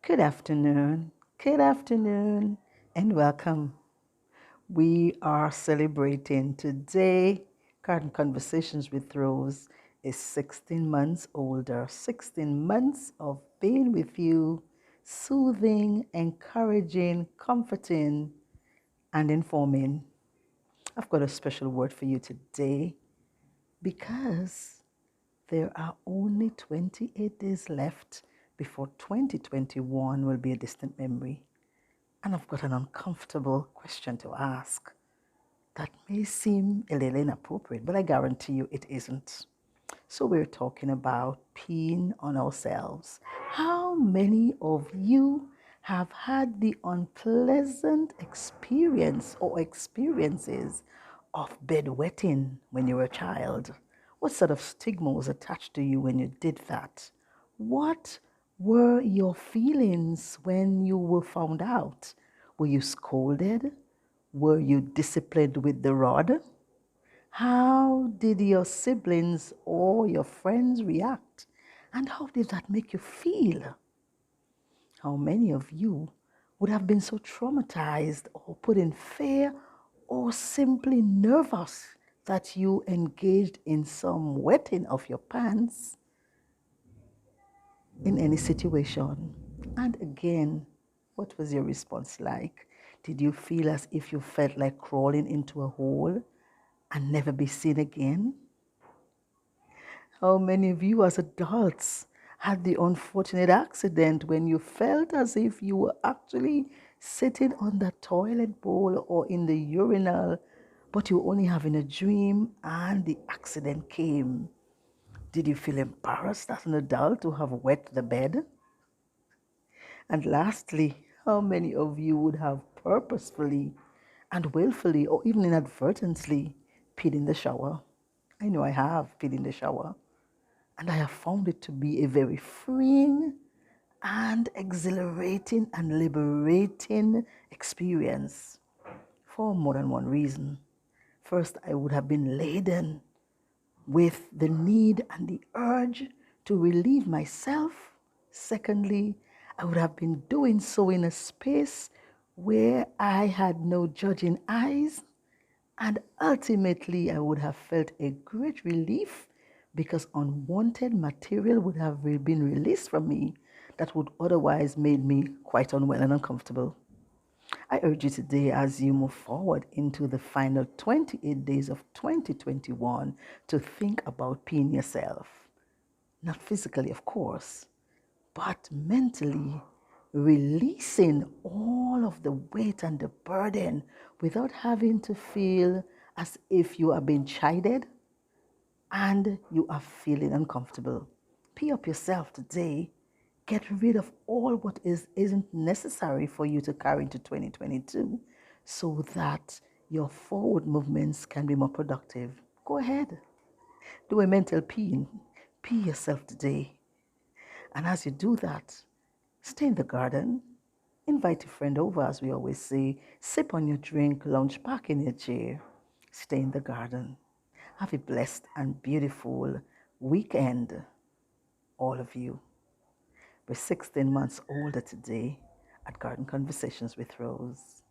Good afternoon, and welcome. We are celebrating today. Garden Conversations with Rose is 16 months older, 16 months of being with you, soothing, encouraging, comforting, and informing. I've got a special word for you today because there are only 28 days left before 2021 will be a distant memory. And I've got an uncomfortable question to ask that may seem a little inappropriate, but I guarantee you it isn't. So we're talking about peeing on ourselves. How many of you have had the unpleasant experience or experiences of bedwetting when you were a child? What sort of stigma was attached to you when you did that? What were your feelings when you were found out? Were you scolded? Were you disciplined with the rod? How did your siblings or your friends react? And how did that make you feel? How many of you would have been so traumatized or put in fear or simply nervous that you engaged in some wetting of your pants in any situation? And again, what was your response like? Did you feel as if you felt like crawling into a hole and never be seen again? How many of you as adults had the unfortunate accident when you felt as if you were actually sitting on the toilet bowl or in the urinal, but you were only having a dream and the accident came? Did you feel embarrassed as an adult to have wet the bed? And lastly, how many of you would have purposefully and willfully or even inadvertently peed in the shower? I know I have peed in the shower. And I have found it to be a very freeing and exhilarating and liberating experience for more than one reason. First, I would have been laden with the need and the urge to relieve myself. Secondly, I would have been doing so in a space where I had no judging eyes. And ultimately, I would have felt a great relief because unwanted material would have been released from me that would otherwise made me quite unwell and uncomfortable. I urge you today, as you move forward into the final 28 days of 2021, to think about peeing yourself. Not physically, of course, but mentally, releasing all of the weight and the burden without having to feel as if you are being chided and you are feeling uncomfortable. Pee up yourself today. Get rid of all what isn't necessary for you to carry into 2022 so that your forward movements can be more productive. Go ahead. Do a mental peeing. Pee yourself today. And as you do that, stay in the garden. Invite a friend over, as we always say. Sip on your drink, lounge back in your chair. Stay in the garden. Have a blessed and beautiful weekend, all of you. We're 16 months older today at Garden Conversations with Rose.